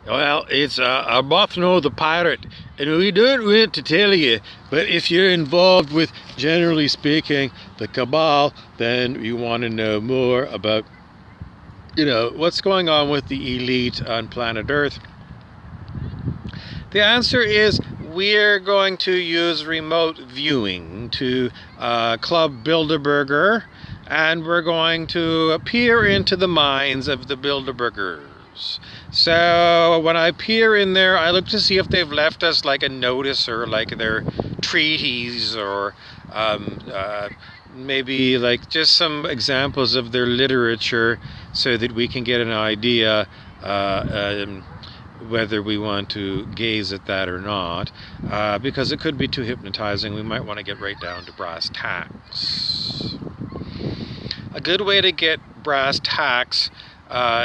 Well, it's Arbuthnot the Pirate, and we don't want to tell you, but if you're involved with, generally speaking, the Cabal, then you want to know more about, what's going on with the elite on planet Earth. The answer is we're going to use remote viewing to Club Bilderberger, and we're going to peer into the minds of the Bilderbergers. So when I peer in there, I look to see if they've left us like a notice or like their treaties or maybe like just some examples of their literature so that we can get an idea whether we want to gaze at that or not, because it could be too hypnotizing. We might want to get right down to brass tacks. A good way to get brass tacks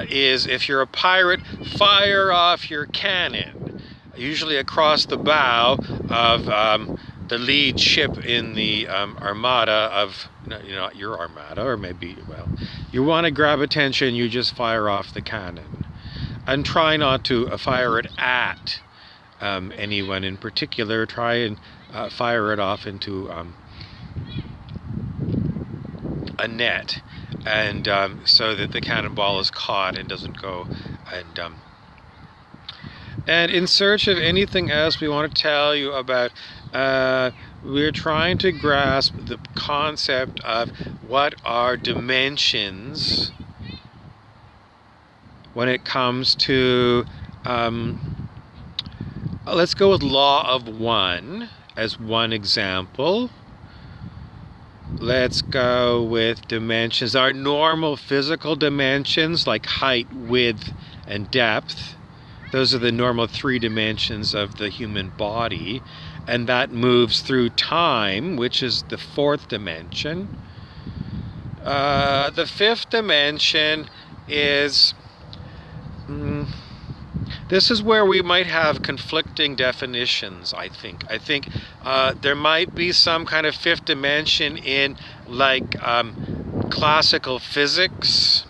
is if you're a pirate, fire off your cannon, usually across the bow of the lead ship in the armada of, not your armada, or maybe, you want to grab attention, you just fire off the cannon. And try not to fire it at anyone in particular. Try and fire it off into a net, and so that the cannonball is caught and doesn't go. And in search of anything else we want to tell you about, we're trying to grasp the concept of what are dimensions when it comes to, let's go with law of one as one example. Let's go with dimensions, our normal physical dimensions like height, width, and depth. Those are the normal 3 dimensions of the human body, and that moves through time, which is the 4th dimension. The 5th dimension is, this is where we might have conflicting definitions, I think. I think there might be some kind of 5th dimension in like classical physics.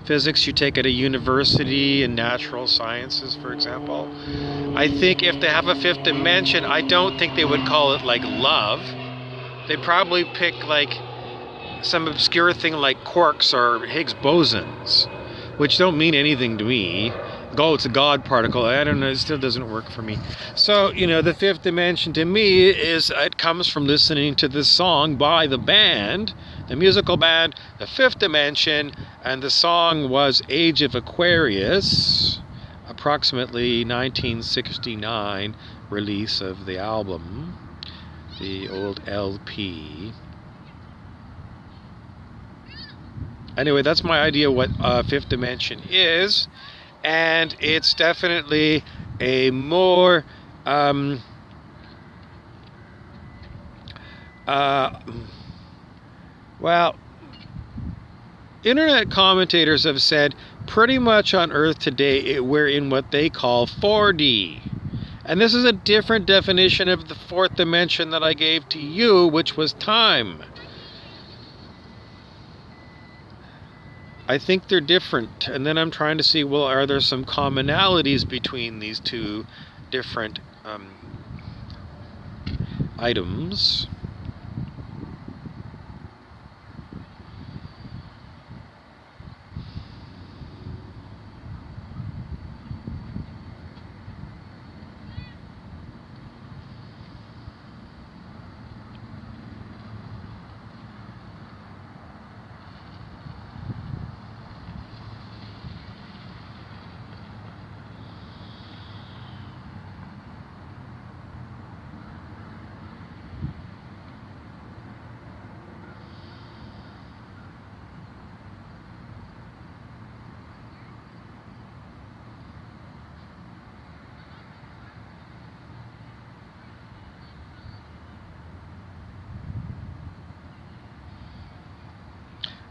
Physics you take at a university in natural sciences, for example. I think if they have a 5th dimension, I don't think they would call it like love. They'd probably pick like some obscure thing like quarks or Higgs bosons, which don't mean anything to me. Oh, it's a God particle. I don't know. It still doesn't work for me. So, the 5th dimension to me is, it comes from listening to this song by the band, the musical band, The 5th Dimension, and the song was Age of Aquarius, approximately 1969 release of the album, the old LP. Anyway, that's my idea what 5th dimension is, and it's definitely a more internet commentators have said pretty much on Earth today we're in what they call 4D. And this is a different definition of the 4th dimension that I gave to you, which was time. I think they're different, and then I'm trying to see, well, are there some commonalities between these two different items?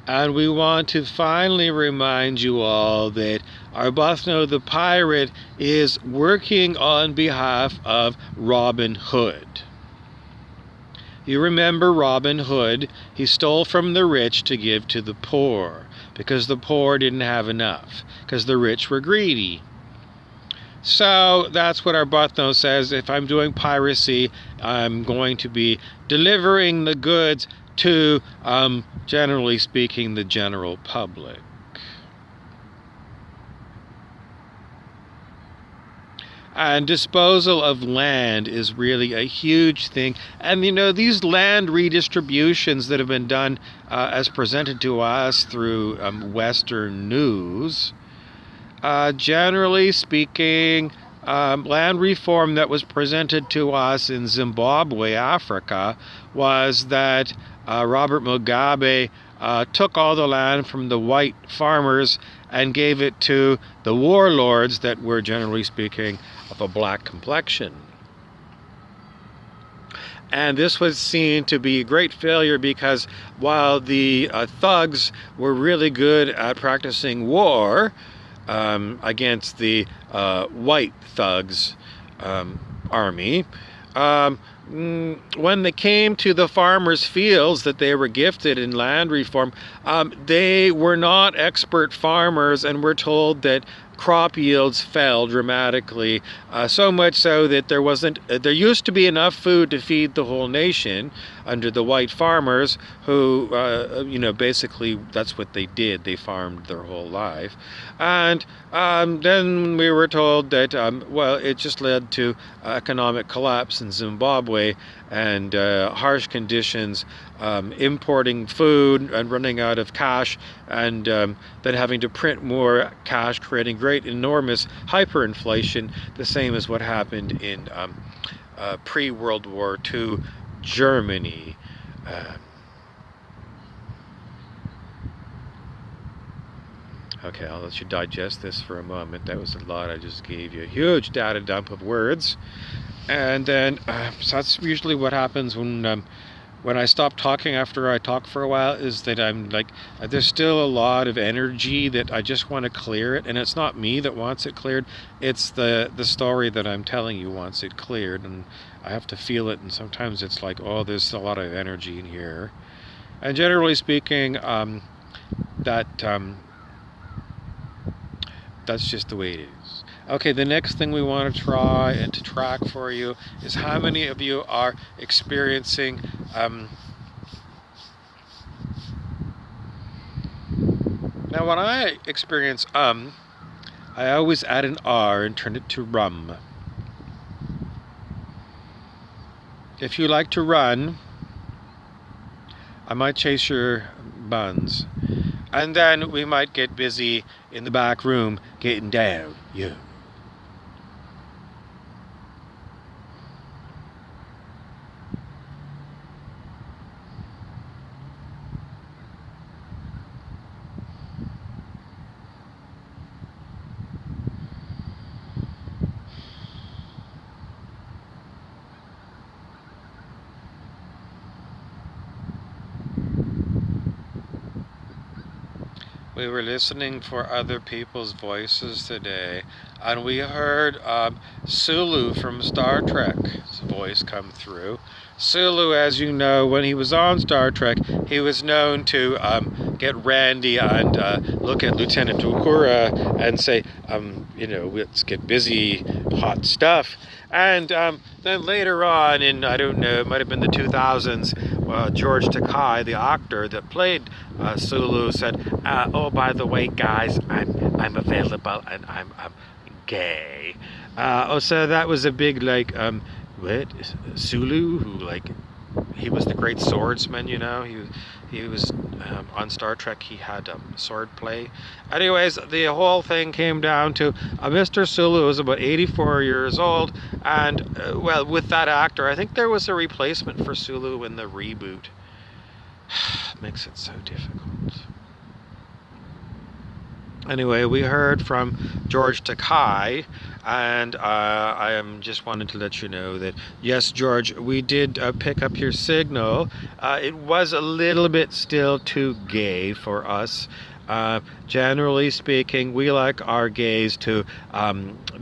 And we want to finally remind you all that Arbuthnot the Pirate is working on behalf of Robin Hood. You remember Robin Hood? He stole from the rich to give to the poor, because the poor didn't have enough, because the rich were greedy. So that's what Arbuthnot says. If I'm doing piracy, I'm going to be delivering the goods to, generally speaking, the general public. And disposal of land is really a huge thing. And, these land redistributions that have been done as presented to us through Western news, generally speaking, land reform that was presented to us in Zimbabwe, Africa, was that Robert Mugabe took all the land from the white farmers and gave it to the warlords that were, generally speaking, of a black complexion. And this was seen to be a great failure because while the thugs were really good at practicing war against the white thugs army, when they came to the farmers' fields that they were gifted in land reform, they were not expert farmers and were told that crop yields fell dramatically, so much so that there used to be enough food to feed the whole nation under the white farmers who, basically that's what they did. They farmed their whole life. And then we were told that, it just led to economic collapse in Zimbabwe and harsh conditions, importing food and running out of cash, and then having to print more cash, creating enormous hyperinflation, the same as what happened in pre-World War II Germany. Okay, I'll let you digest this for a moment. That was a lot. I just gave you a huge data dump of words. And then, so that's usually what happens when I stop talking after I talk for a while, is that I'm like, there's still a lot of energy that I just want to clear it. And it's not me that wants it cleared. It's the story that I'm telling you wants it cleared. And I have to feel it. And sometimes it's like, oh, there's a lot of energy in here. And generally speaking, that's just the way it is. Okay, the next thing we want to try and to track for you is how many of you are experiencing now when I experience I always add an R and turn it to rum. If you like to run, I might chase your buns. And then we might get busy in the back room getting down. Yeah. We were listening for other people's voices today, and we heard Sulu from Star Trek's voice come through. Sulu, as you know, when he was on Star Trek, he was known to get randy and look at Lieutenant Uhura and say, let's get busy, hot stuff. And then later on in, I don't know, it might have been the 2000s, George Takei, the actor that played Sulu, said, oh, by the way, guys, I'm available and I'm gay. So that was a big, what? Sulu, who, he was the great swordsman, he was on Star Trek, he had sword play. Anyways, the whole thing came down to Mr. Sulu was about 84 years old, and with that actor, I think there was a replacement for Sulu in the reboot. Makes it so difficult. Anyway, we heard from George Takei, and I am just wanted to let you know that, yes, George, we did pick up your signal. It was a little bit still too gay for us. Generally speaking, we like our gays to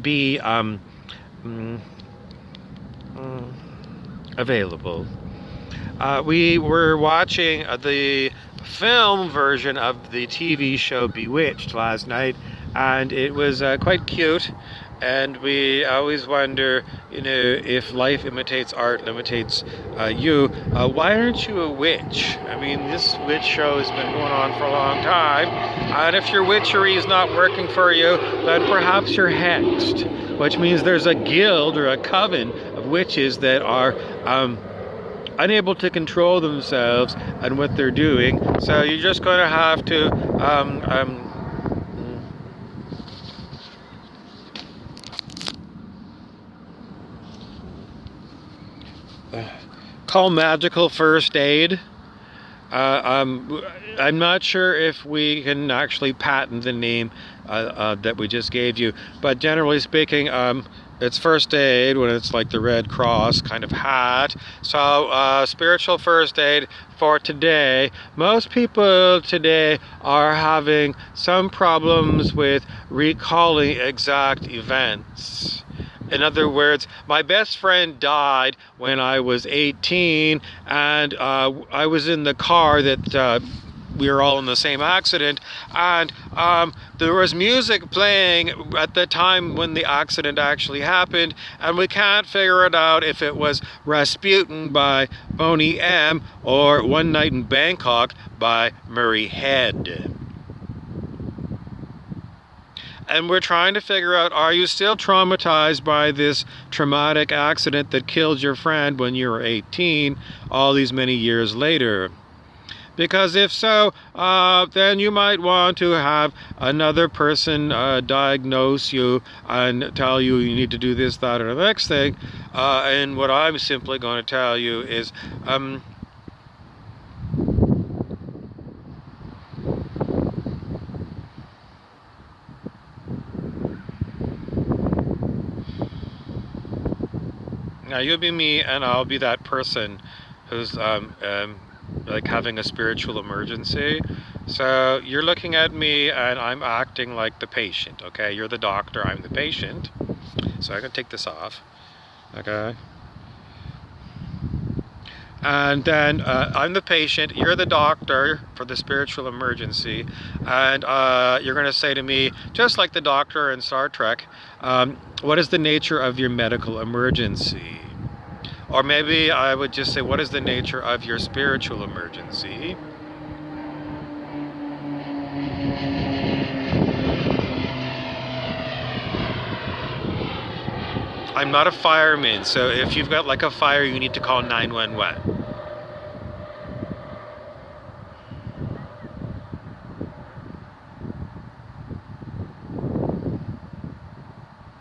be available. We were watching the film version of the TV show Bewitched last night, and it was quite cute. And we always wonder, if life imitates art, imitates you, why aren't you a witch? I mean, this witch show has been going on for a long time, and if your witchery is not working for you, then perhaps you're hexed, which means there's a guild or a coven of witches that are unable to control themselves and what they're doing. So you're just going to have to call magical first aid. I'm not sure if we can actually patent the name that we just gave you, but generally speaking, it's first aid when it's like the Red Cross kind of hat. So spiritual first aid for today. Most people today are having some problems with recalling exact events. In other words, my best friend died when I was 18, and I was in the car that we were all in the same accident, and there was music playing at the time when the accident actually happened, and we can't figure it out if it was Rasputin by Boney M or One Night in Bangkok by Murray Head. And we're trying to figure out, are you still traumatized by this traumatic accident that killed your friend when you were 18, all these many years later? Because if so, then you might want to have another person diagnose you and tell you you need to do this, that, or the next thing. And what I'm simply going to tell you is, now you'll be me, and I'll be that person who's like having a spiritual emergency. So you're looking at me, and I'm acting like the patient. Okay, you're the doctor, I'm the patient. So I can take this off. Okay. And then I'm the patient, you're the doctor for the spiritual emergency, and you're going to say to me, just like the doctor in Star Trek, what is the nature of your medical emergency? Or maybe I would just say, what is the nature of your spiritual emergency? I'm not a fireman, so if you've got like a fire, you need to call 911.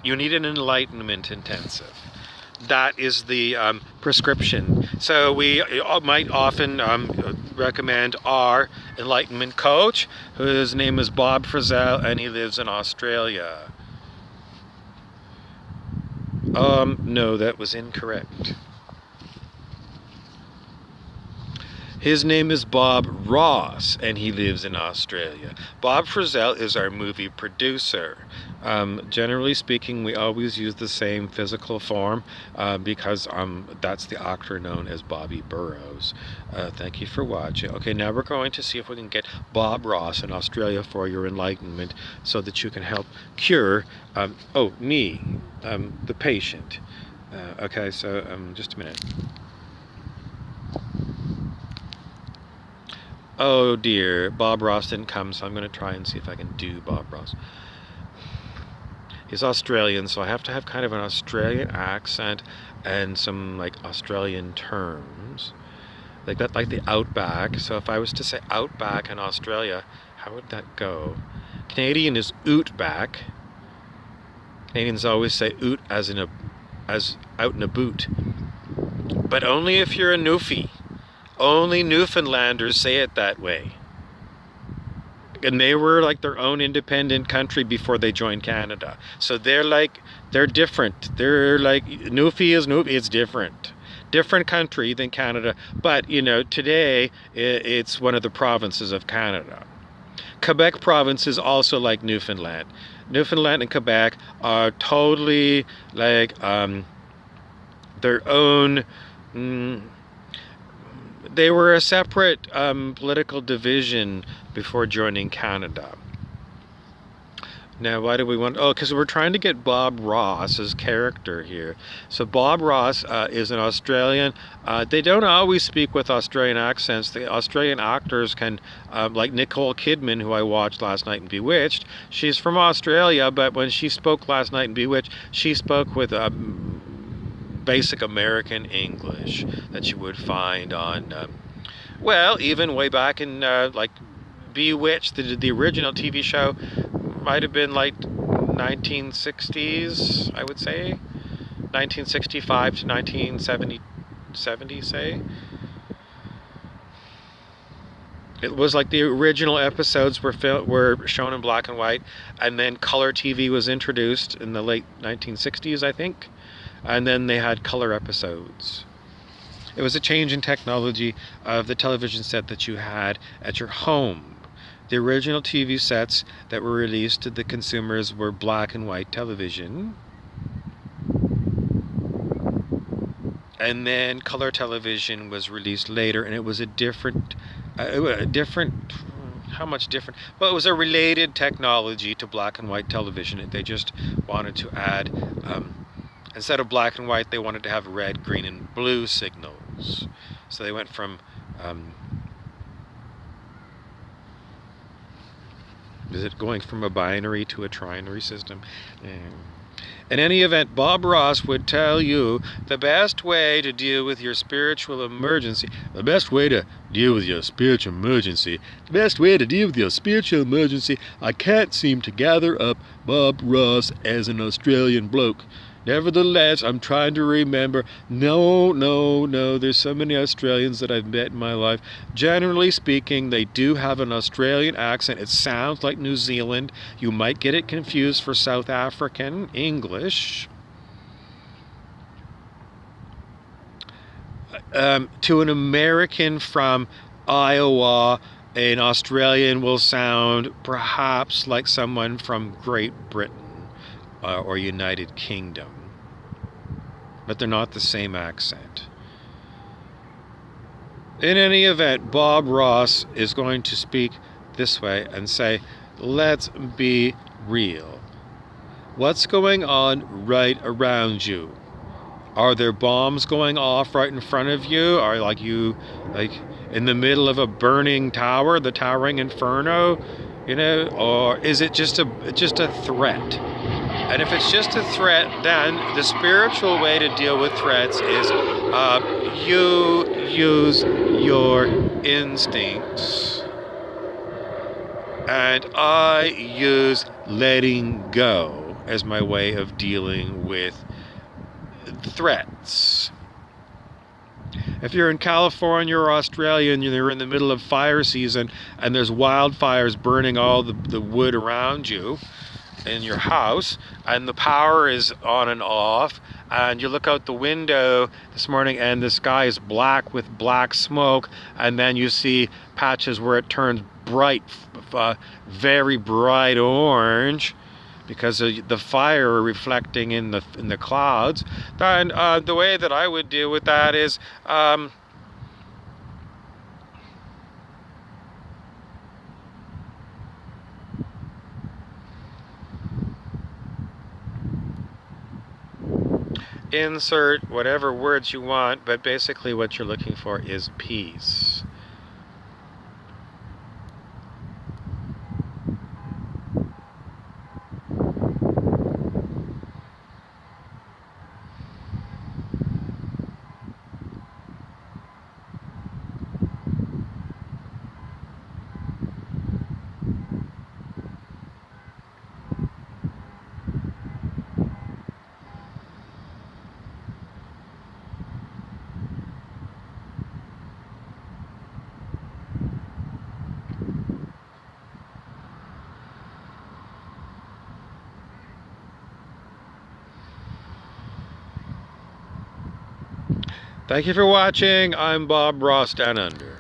You need an enlightenment intensive. That is the prescription. So we might often recommend our enlightenment coach, whose name is Bob Frizzell, and he lives in Australia. No, that was incorrect. His name is Bob Ross, and he lives in Australia. Bob Frizzell is our movie producer. Generally speaking, we always use the same physical form because that's the actor known as Bobby Burrows. Thank you for watching. Okay, now we're going to see if we can get Bob Ross in Australia for your enlightenment so that you can help cure, me, the patient. Okay, so just a minute. Oh dear, Bob Ross didn't come, so I'm going to try and see if I can do Bob Ross. He's Australian, so I have to have kind of an Australian accent and some like Australian terms. Like that, like the outback. So if I was to say outback in Australia, how would that go? Canadian is outback. Canadians always say oot as out in a boot. But only if you're a Newfie. Only Newfoundlanders say it that way. And they were like their own independent country before they joined Canada. So they're different. They're like, Newfie is Newfie, it's different. Different country than Canada. But, today it's one of the provinces of Canada. Quebec province is also like Newfoundland. Newfoundland and Quebec are totally like their own... They were a separate political division before joining Canada. Now, why do we want? Oh, because we're trying to get Bob Ross's character here. So Bob Ross is an Australian. They don't always speak with Australian accents. The Australian actors can, like Nicole Kidman, who I watched last night in Bewitched. She's from Australia, but when she spoke last night in Bewitched, she spoke with basic American English that you would find on, well, even way back in like Bewitched, the original TV show. Might have been like 1960s, I would say. 1965 to 1970, say. It was like the original episodes were shown in black and white, and then color TV was introduced in the late 1960s, I think. And then they had color episodes. It was a change in technology of the television set that you had at your home. The original TV sets that were released to the consumers were black and white television. And then color television was released later, and it was a different, how much different? Well, it was a related technology to black and white television. They just wanted to add, instead of black and white, they wanted to have red, green, and blue signals. So they went from, is it going from a binary to a trinary system? In any event, Bob Ross would tell you the best way to deal with your spiritual emergency, I can't seem to gather up Bob Ross as an Australian bloke. Nevertheless, I'm trying to remember. No, there's so many Australians that I've met in my life. Generally speaking, they do have an Australian accent. It sounds like New Zealand. You might get it confused for South African English. To an American from Iowa, an Australian will sound perhaps like someone from Great Britain. Or United Kingdom, but they're not the same accent. In any event, Bob Ross is going to speak this way and say, let's be real. What's going on right around you? Are there bombs going off right in front of you? Are you in the middle of a burning tower, the towering inferno, or is it just a threat? And if it's just a threat, then the spiritual way to deal with threats is you use your instincts. And I use letting go as my way of dealing with threats. If you're in California or Australia and you're in the middle of fire season and there's wildfires burning all the wood around you, in your house, and the power is on and off, and you look out the window this morning and the sky is black with black smoke, and then you see patches where it turns bright, very bright orange because of the fire reflecting in the clouds, then the way that I would deal with that is insert whatever words you want, but basically what you're looking for is peace. Thank you for watching. I'm Bob Ross Down Under.